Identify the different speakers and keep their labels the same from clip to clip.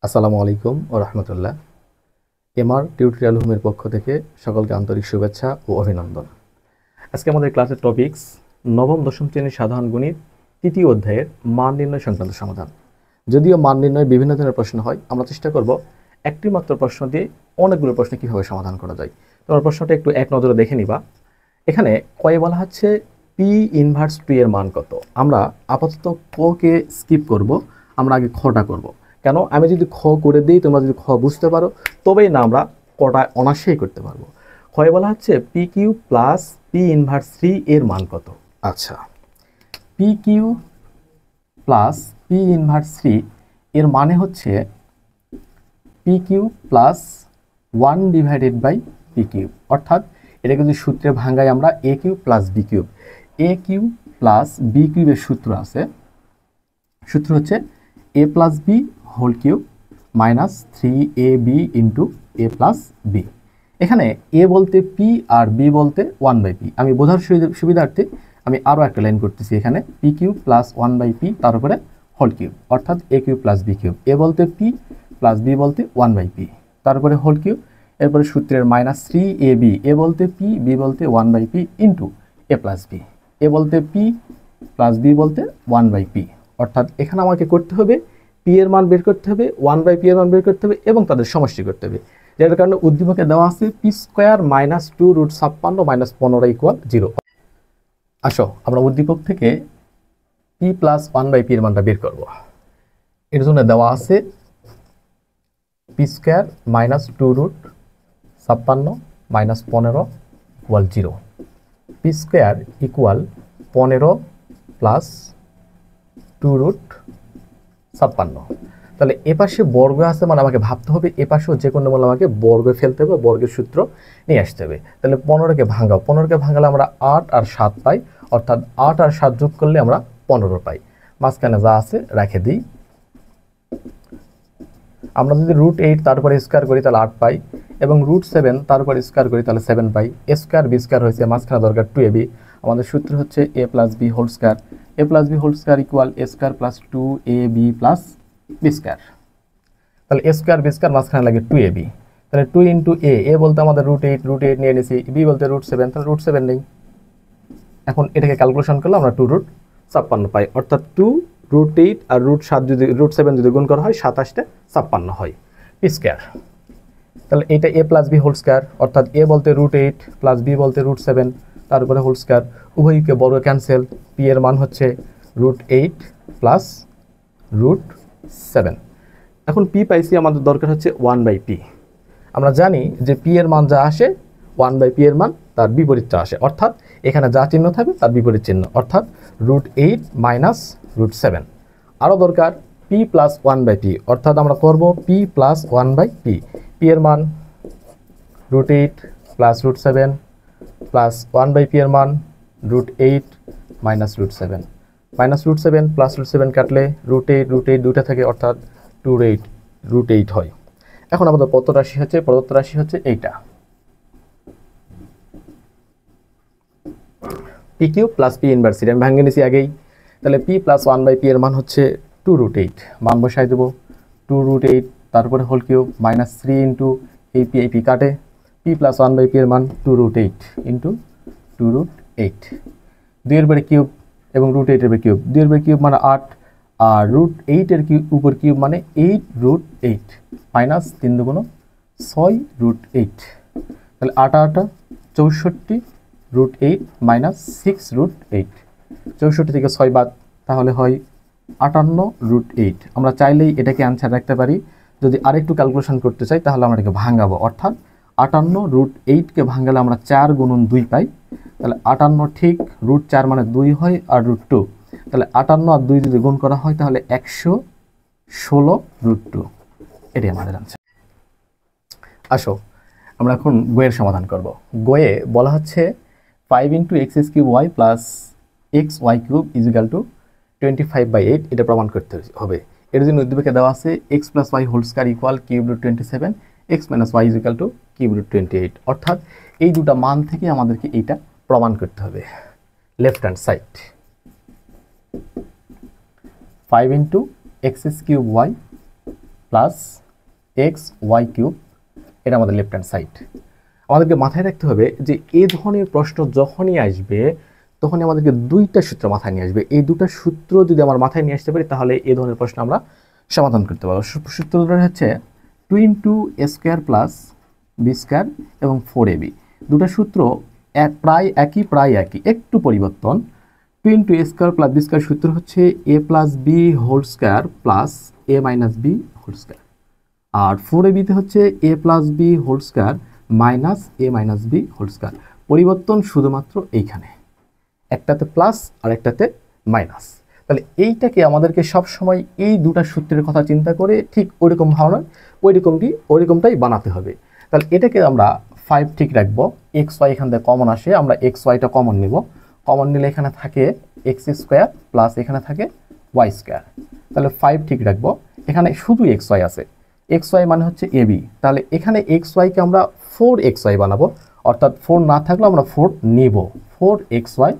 Speaker 1: আসসালামু আলাইকুম ও রহমতুল্লাহ। MR tutorial হোমের পক্ষ থেকে সকলকে আন্তরিক শুভেচ্ছা ও অভিনন্দন। আজকে আমাদের ক্লাসের টপিকস নবম দশম শ্রেণীর সাধারণ গণিত তৃতীয় অধ্যায়ের মান নির্ণয় সংক্রান্ত সমাধান। যদিও মান নির্ণয়ের বিভিন্ন ধরনের প্রশ্ন হয়, আমরা চেষ্টা করব একটি মাত্র প্রশ্ন দিয়ে অনেকগুলো প্রশ্ন কীভাবে সমাধান করা যায়। তোমার প্রশ্নটা একটু এক নজরে দেখে নিবা। এখানে কয়ে বলা হচ্ছে পি ইনভার্স টু এর মান কত। আমরা আপাতত ককে স্কিপ করব, আমরা আগে খটা করব। কেন? আমি যদি খ করে দিই, তোমরা যদি খ বুঝতে পারো তবেই না আমরা কটা অনায়াসেই করতে পারবো। ক্ষয়ে বলা হচ্ছে p q plus p inverse 3 এর মান কত। আচ্ছা, p q plus p inverse 3 এর মানে হচ্ছে p q plus 1 divided by p cube. অর্থাৎ এটা যদি সূত্রে ভাঙাই আমরা a cube plus b cube. A cube plus b কিউবের সূত্র আছে, সূত্র হচ্ছে a plus b whole cube minus 3ab into a plus b. এখানে এ বলতে পি আর বি বলতে 1/p। আমি বোঝার সুবিধার্থে আমি আরও একটা লাইন করতেছি। এখানে পি কিউব প্লাস 1/p তার উপরে হোল কিউব, অর্থাৎ এ কিউব প্লাস বি কিউব। এ বলতে পি প্লাস বি বলতে 1/p তার উপরে হোল কিউব। এরপরে সূত্রের মাইনাস 3ab, এ বলতে পি, বি বলতে 1/p into a plus B. এ বলতে পি প্লাস বি বলতে 1/p। অর্থাৎ এখানে আমাকে করতে হবে পি এর মান বের করতে হবে, 1/p এর মান বের করতে হবে এবং তাদের সমষ্টি করতে হবে। যেটার কারণে উদ্দীপকে দেওয়া আছে P square minus 2√56 minus 15 equal 0। আসো আমরা উদ্দীপক থেকে পি প্লাস 1/p এর মানটা বের করব। এর জন্য দেওয়া আছে P square minus 2√56 minus 15 equal 0। P square equal 15 plus 2√56। তাহলে এ পাশে বর্গ আছে, মানে আমাকে ভাবতে হবে এ পাশেও যে কোনো মূল্য আমাকে বর্গ ফেলতে হবে, বর্গের সূত্র নিয়ে আসতে হবে। তাহলে 15কে ভাঙাও, 15কে ভাঙালে আমরা 8 আর 7 পাই, অর্থাৎ 8 আর 7 যোগ করলে আমরা 15 পাই। মাঝখানে যা আছে রেখে দিই। আমরা যদি √8 তারপরে স্কোয়ার করি তাহলে 8 পাই, এবং √7 তারপরে স্কোয়ার করি তাহলে 7 পাই। এ স্কোয়ার বি স্কোয়ার হয়েছে, মাঝখানে দরকার 2ab। আমাদের সূত্র হচ্ছে a plus b whole square. A plus b whole square equal a square plus 2ab plus b square. তাহলে এ স্কোয়ার বি স্কোয়ার মাঝখানে লাগে 2ab। তাহলে 2 ইন্টু এ বলতে আমাদের √8 নিয়ে নিয়েছি, বি বলতে √7, তাহলে √7 নেই। এখন এটাকে ক্যালকুলেশন করলে আমরা 2√56 পাই, অর্থাৎ 2√8 আর √7 যদি √7 যদি গুণ করা হয় 27 হয় পি স্কোয়ার। তাহলে এটা এ প্লাস বি হোল স্কোয়ার, অর্থাৎ এ বলতে √8 প্লাস বি বলতে √7 তার উপরে হোল স্কোয়ার। উভয়কে বর্গ ক্যান্সেল। পি এর মান হচ্ছে √8 প্লাস √7। এখন পি পাইছি, আমাদের দরকার হচ্ছে 1/p। আমরা জানি যে পি এর মান যা আসে 1/p এর মান তার বিপরীতটা আসে, অর্থাৎ এখানে যা চিহ্ন থাকবে তার বিপরীত চিহ্ন, অর্থাৎ √8 মাইনাস √7। আরও দরকার পি প্লাস 1/p, অর্থাৎ আমরা করব পি প্লাস 1/p। পি এর মান √8 প্লাস √7 প্লাস 1/p এর মান √8 মাইনাস √7। মাইনাস √7 প্লাস √7 কাটলে √8 দুটা থাকে, অর্থাৎ √8 হয়। এখন আমাদের প্রদত্ত রাশি হচ্ছে এইটা, P q plus p inverse আমি ভাঙে নিয়েছি আগেই। তাহলে পি প্লাস 1/p এর মান হচ্ছে 2√8। মান বসাই দেবো 2√8 তারপরে হোল কিউব মাইনাস 3 ইন্টু এই পি কাটে, পি প্লাস 1/p এর মান 2√8 ইন্টু 2√8। 2 এর বারে কিউব এবং √8 এর বারে কিউব, 2 এর বারে কিউব মানে 8, আর √8 এর উপর কিউব মানে 8√8 মাইনাস 3 দুগুণ 6√8। তাহলে 8 8 64 √8 মাইনাস 6√8। 64 থেকে 6 বাদ, তাহলে হয় 58√8। আমরা চাইলেই এটাকে অ্যান্সার রাখতে পারি। যদি আরেকটু ক্যালকুলেশন করতে চাই তাহলে আমরা এটাকে ভাঙাবো, অর্থাৎ 58√8কে ভাঙালে আমরা 4 গুণন 2 পাই। তাহলে 58 ঠিক √4 মানে 2 হয়, আর √2, তাহলে 58 আর 2 যদি গুণ করা হয় তাহলে 116√2। এটাই আমাদের আনসার। আসো আমরা এখন গোয়ের সমাধান করব। গোয়ে বলা হচ্ছে 5 into x³ plus xy³ is equal two 25/8। এটা প্রমাণ করতে হবে। এর জন্য উদ্দীপকে দেওয়া আছে x plus y whole square equal কিউব√27, x minus y is equal to কিউব√28। অর্থাৎ এই দুটা মান থেকে আমাদেরকে এইটা প্রমাণ করতে হবে। Left hand side 5 into x³ y plus x Y cube, এটা আমাদের লেফট হ্যান্ড সাইড। আমাদেরকে মাথায় রাখতে হবে যে এই ধরনের প্রশ্ন যখনই আসবে তখনই আমাদেরকে দুইটা সূত্র মাথায় নিয়ে আসবে। এই দুটো সূত্র যদি আমার মাথায় নিয়ে আসতে পারি তাহলে এই ধরনের প্রশ্ন আমরা সমাধান করতে পারবো। সূত্র হচ্ছে 2 into a square plus b square এবং 4ab। দুটো সূত্র প্রায় একই, একটু পরিবর্তন। 2 into a square plus b square সূত্র হচ্ছে a plus b whole square plus a minus b whole square, আর 4ab হচ্ছে a plus b whole square minus a minus b whole square. পরিবর্তন শুধুমাত্র এইখানে, একটাতে প্লাস আর একটাতে মাইনাস। তাহলে এইটাকে আমাদেরকে সবসময় এই দুটা সূত্রের কথা চিন্তা করে ঠিক ওইরকম ভাবনা ওইরকমটাই বানাতে হবে। তাহলে এটাকে আমরা 5 ঠিক রাখবো। এক্স ওয়াই এখান থেকে কমন আসে, আমরা এক্স ওয়াইটা কমন নিব। কমন নিলে এখানে থাকে এক্স স্কোয়ার প্লাস এখানে থাকে ওয়াই স্কোয়ার। তাহলে 5 ঠিক রাখবো। এখানে শুধু এক্স ওয়াই আছে, এক্স ওয়াই মানে হচ্ছে এ বি। তাহলে এখানে এক্স ওয়াইকে আমরা 4xy বানাবো, অর্থাৎ 4 না থাকলেও আমরা 4 নিব। 4xy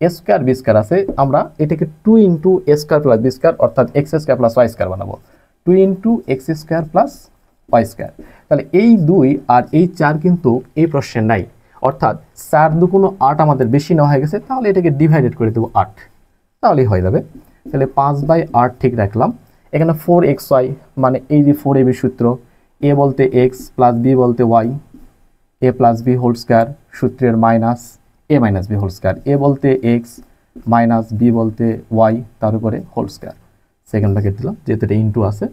Speaker 1: এ স্কোয়ার বি স্কোয়ার আছে, আমরা এটাকে 2 into a square plus b square অর্থাৎ x square plus Y square বানাবো। 2 into x square plus Y square. তাহলে এই 2 আর এই 4 কিন্তু এই প্রশ্নে নাই, অর্থাৎ 4 2 8 আমাদের বেশি নেওয়া হয়ে গেছে। তাহলে এটাকে ডিভাইডেড করে দেবো 8, তাহলেই হয়ে যাবে। তাহলে 5/8 ঠিক রাখলাম। এখানে 4xy মানে এই যে 4ab সূত্র, এ বলতে এক্স প্লাস বি বলতে ওয়াই, এ প্লাস বি হোল স্কোয়ার সূত্রের minus a minus b whole square, এ বলতে এক্স মাইনাস বি বলতে ওয়াই তার উপরে হোল স্কোয়ার। সেকেন্ড ব্র্যাকেট দিলাম যেহেতু এটা ইন্টু আছে।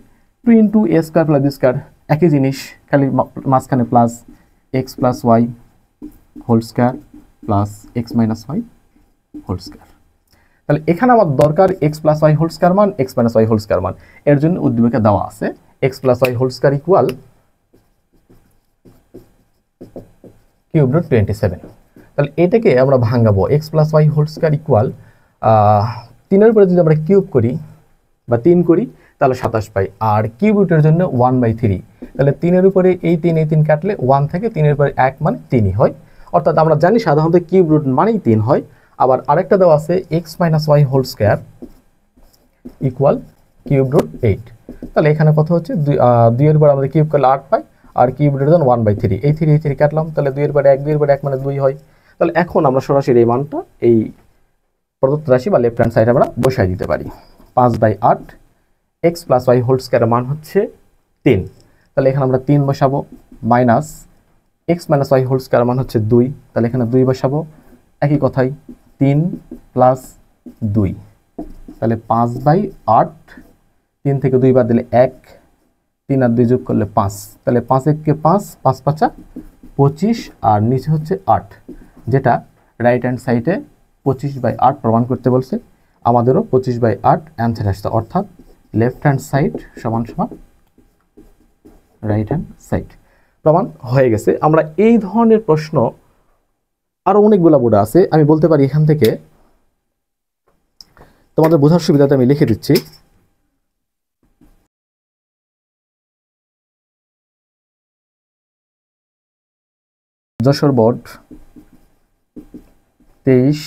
Speaker 1: 2 into a square plus b square একই জিনিস, খালি মাঝখানে plus x plus y whole square plus x minus y whole square. তাহলে এখানে আমার দরকার x plus y whole square মান, x minus y whole square মান। এর জন্য উদ্দীপকে দেওয়া আছে x plus y whole square equal cube root 27। তাহলে এটাকে আমরা ভাঙাবো, x plus y whole square equal 3-এর উপরে যদি আমরা কিউব করি বা 3 করি তাহলে 27 পাই, আর কিউব রুটের জন্য 1/3। তাহলে 3-এর উপরে এই 3 কাটলে 1 থাকে, 3-এর উপরে 1 মানে 3ই হয়। অর্থাৎ আমরা জানি সাধারণত কিউব রুট মানেই 3 হয়। আবার আরেকটা দেওয়া আছে x minus y whole square equal cube root 8। তাহলে এখানে কথা হচ্ছে 2-এর উপর আমাদের কিউব করলে 8 পাই, আর কিউব রুটের জন্য 1/3। এই 3 কাটলাম, তাহলে 2-এর উপর 1, 2-এর উপর 1 মানে 2 হয়। তাহলে এখন আমরা সরাসরি এই মানটা এই প্রদত্ত রাশি বা লেফট হ্যান্ড সাইডে আমরা বসাই দিতে পারি। 5/8 এক্স প্লাস ওয়াই হোল স্কোয়ারের মান হচ্ছে 3। তাহলে এখানে আমরা 3 বসাবো, minus x minus y whole স্কোয়ারের মান হচ্ছে 2। তাহলে এখানে 2 বসাবো, একই কথাই 3 প্লাস 2। তাহলে 5/8, 3 থেকে 2 বাদ দিলে 1, 3 আর 2 যোগ করলে 5। তাহলে 5-1 5, 5-5 25, আর নিচে হচ্ছে 8, যেটা রাইট হ্যান্ড সাইডে 25/8 প্রমাণ করতে বলছে। আমাদেরও 25/8 অ্যান্সার আসছে, অর্থাৎ লেফট হ্যান্ড সাইড সমান সমান রাইট হ্যান্ড সাইড প্রমাণ হয়ে গেছে। আমরা এই ধরনের প্রশ্ন আরও অনেকগুলো বোর্ড আছে, আমি বলতে পারি এখান থেকে তোমাদের বোঝার সুবিধাতে আমি লিখে দিচ্ছি। Jessore board 23,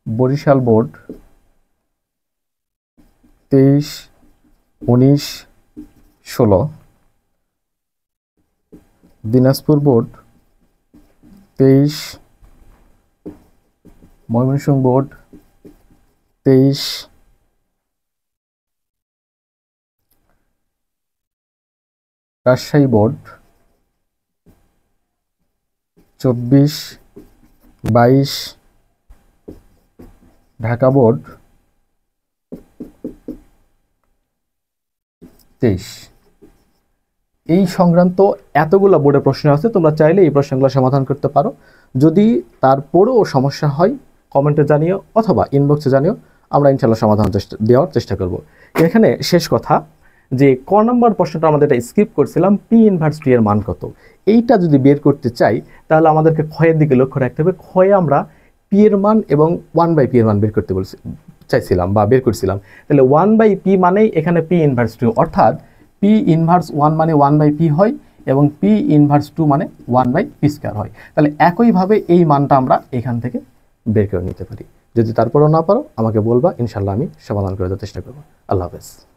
Speaker 1: Barishal board 23, 19, 16, Dinajpur board 23, Mymensingh board 23, Rajshahi board 24, 22, Dhaka board 23। এই সংক্রান্ত এতগুলো বোর্ডের প্রশ্ন আছে, তোমরা চাইলে এই প্রশ্নগুলো সমাধান করতে পারো। যদি তারপরেও সমস্যা হয় কমেন্টে জানিও অথবা ইনবক্সে জানিও, আমরা ইনশাল্লাহ সমাধান দেওয়ার চেষ্টা করব। এখানে শেষ কথা যে ক নম্বর প্রশ্নটা আমাদের এটা স্কিপ করছিলাম, পি ইনভার্স টি এর মান কত। এইটা যদি বের করতে চাই তাহলে আমাদেরকে ক্ষয়ের দিকে লক্ষ্য রাখতে হবে। ক্ষয়ে আমরা পি এর মান এবং 1/p এর মান বের করতে চাইছিলাম বা বের করছিলাম। তাহলে 1/p মানেই এখানে পি ইনভার্স 2, অর্থাৎ পি ইনভার্স 1 মানে 1/p হয় এবং পি ইনভার্স 2 মানে 1/p² হয়। তাহলে একইভাবে এই মানটা আমরা এখান থেকে বের করে নিতে পারি। যদি তারপরেও না পারো আমাকে বলবা, ইনশাল্লাহ আমি সমাধান করে দেওয়ার চেষ্টা করবো। আল্লাহ হাফেজ।